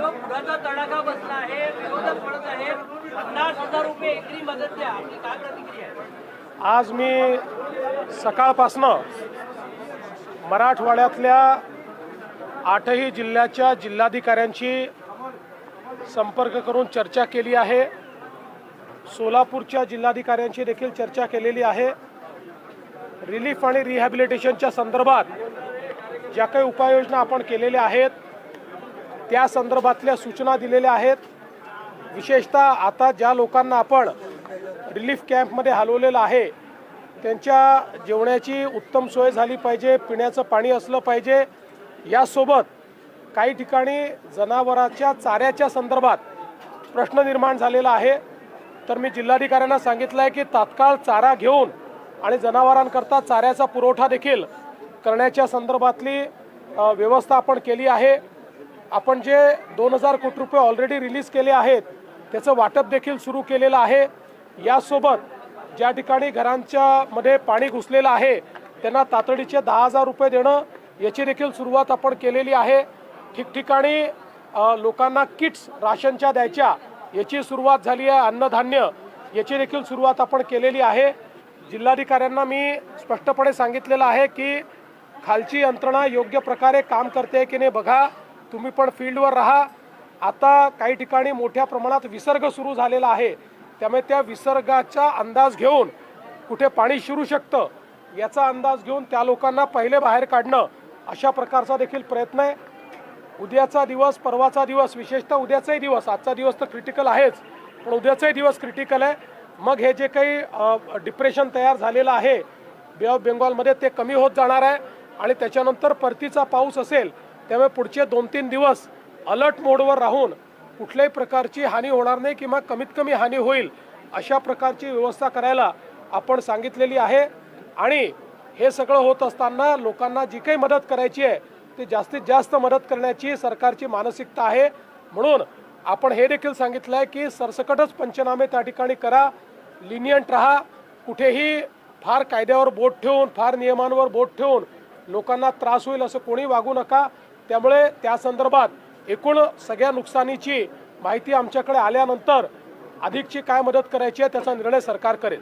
जो पुराचा तडाखा बसला आहे, विरोधक म्हणत आहे 50,000 रुपये एकरी मदत द्या. आपली काय प्रतिक्रिया आहे? आज मी सकाळपासनं मराठवाड्यातल्या 8ही जिल्ह्याच्या जिल्हाधिकाऱ्यांशी संपर्क करून चर्चा केली आहे. सोलापूरच्या जिल्हाधिकाऱ्यांशी देखील चर्चा केलेली आहे. रिलीफ आणि रिहॅबिलिटेशनच्या संदर्भात ज्या काही उपाययोजना आपण केलेल्या आहेत त्या संदर्भातल्या सूचना दिलेल्या आहेत. विशेषतः आता ज्या लोकांना आपण रिलीफ कॅम्पमध्ये हलवलेलं आहे त्यांच्या जेवणाची उत्तम सोय झाली पाहिजे, पिण्याचं पाणी असलं पाहिजे. यासोबत काही ठिकाणी जनावरांच्या चाऱ्याच्या संदर्भात प्रश्न निर्माण झालेला आहे. तर मी जिल्हाधिकाऱ्यांना सांगितलं आहे की तात्काळ चारा घेऊन आणि जनावरांकरता चाऱ्याचा पुरवठा देखील करण्याच्या संदर्भातली व्यवस्था आपण केली आहे. आपण जे 2,000 कोटी रुपये ऑलरेडी रिलीज केले आहेत त्याचं वाटप देखील सुरू केलेलं आहे. यासोबत ज्या ठिकाणी घरांच्या मध्ये पाणी घुसलेलं आहे त्यांना तातडीचे 10,000 रुपये देणं याची देखील सुरुवात आपण केलेली आहे. ठिकठिकाणी लोकांना किट्स राशनच्या द्यायच्या याची सुरुवात झाली आहे. अन्नधान्य याची देखील सुरुवात आपण केलेली आहे. जिल्हाधिकाऱ्यांना मी स्पष्टपणे सांगितलेलं आहे की खालची यंत्रणा योग्य प्रकारे काम करते की नाही बघा, तुम्ही पण फील्डवर राहा. आता काही ठिकाणी मोठ्या प्रमाणात विसर्ग सुरू झालेला आहे, त्यामुळे त्या विसर्गाचा अंदाज घेऊन कुठे पाणी शिरू शकतं याचा अंदाज घेऊन त्या लोकांना पहिले बाहेर काढणं अशा प्रकारचा देखील प्रयत्न आहे. उद्याचा दिवस, परवाचा दिवस, विशेषतः उद्याचाही दिवस, आजचा दिवस तर क्रिटिकल आहेच पण उद्याचाही दिवस क्रिटिकल आहे. मग हे जे काही डिप्रेशन तयार झालेलं आहे बे ऑफ बेंगॉलमध्ये ते कमी होत जाणार आहे आणि त्याच्यानंतर परतीचा पाऊस असेल. त्यामुळे पुढचे 2-3 दिवस अलर्ट मोडवर राहून कुठल्याही प्रकारची हानी होणार नाही किंवा कमीत कमी हानी होईल अशा प्रकारची व्यवस्था करायला आपण सांगितलेली आहे. आणि हे सगळं होत असताना लोकांना जी काही मदत करायची आहे ती जास्तीत जास्त मदत करण्याची सरकारची मानसिकता आहे. म्हणून आपण हे देखील सांगितलं आहे की सरसकटच पंचनामे त्या ठिकाणी करा, लिनियंट राहा. कुठेही फार कायद्यावर बोट ठेवून, फार नियमांवर बोट ठेवून लोकांना त्रास होईल असं कोणी वागू नका. त्यामुळे त्या संदर्भात एकूण सगळ्या नुकसानीची माहिती आमच्याकडे आल्यानंतर अधिकची काय मदत करायची आहे त्याचा निर्णय सरकार करेल.